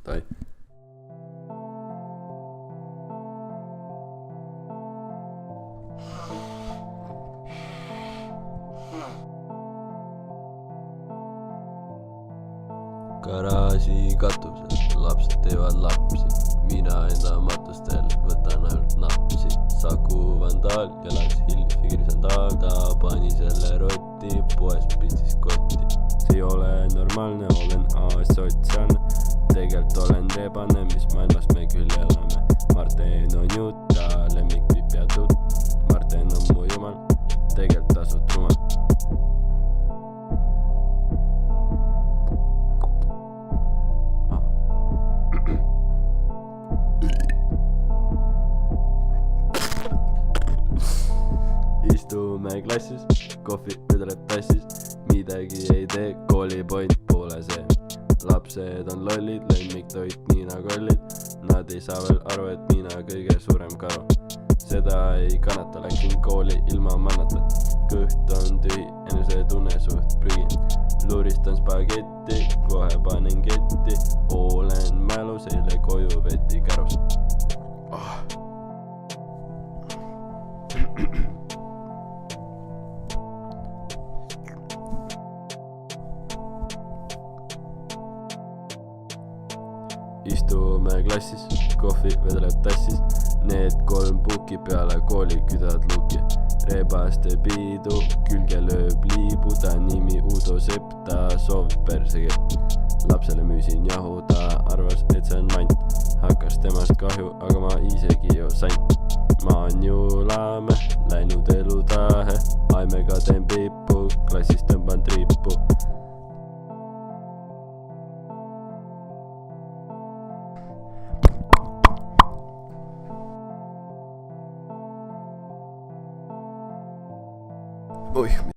Tai. Garaaži katusel lapsed teevad lapsi, mina enda matustel võtan ainult napsi. Saku vandaal, jalas Hilfiger sandaal, ta pani selle rotti, poes pistis kotti. See ei ole normaalne, olen asotsiaalne, tegelt olen rebane, mis maailmas me küll elame. Marten on jutt, ta lemmikvipp ja tutt, Marten on mu jumal, tegelt tasud rumal. Istume klassis, kohvi vedeleb tassis, midagi ei tee, koolipoint pole see. Lapsed on lollid, lemmiktoit Niina kollid, nad ei saa veel aru, et Niina kõige suurem karu. Seda ei kannata, läksin kooli ilma mannata, kõht on tühi, enesetunne suht prügi. Luuristan spagetti, kohe panen ketti, olen mälus, eile koju veti kärus. Istume klassis, kohvi vedeleb tassis, need 3 puuki peale kooli küdad luki. Rebaste piidu, külge lööb liibu, ta nimi Udo Sepp, ta soovib persekepp. Lapsele müüsin jahu, ta arvas, et see on mant, hakkas temast kahju, aga ma isegi ju sant. Ma on ju laame, läinud elu tahe, aimega teen piipu, klassis tõmban triipu. Oih.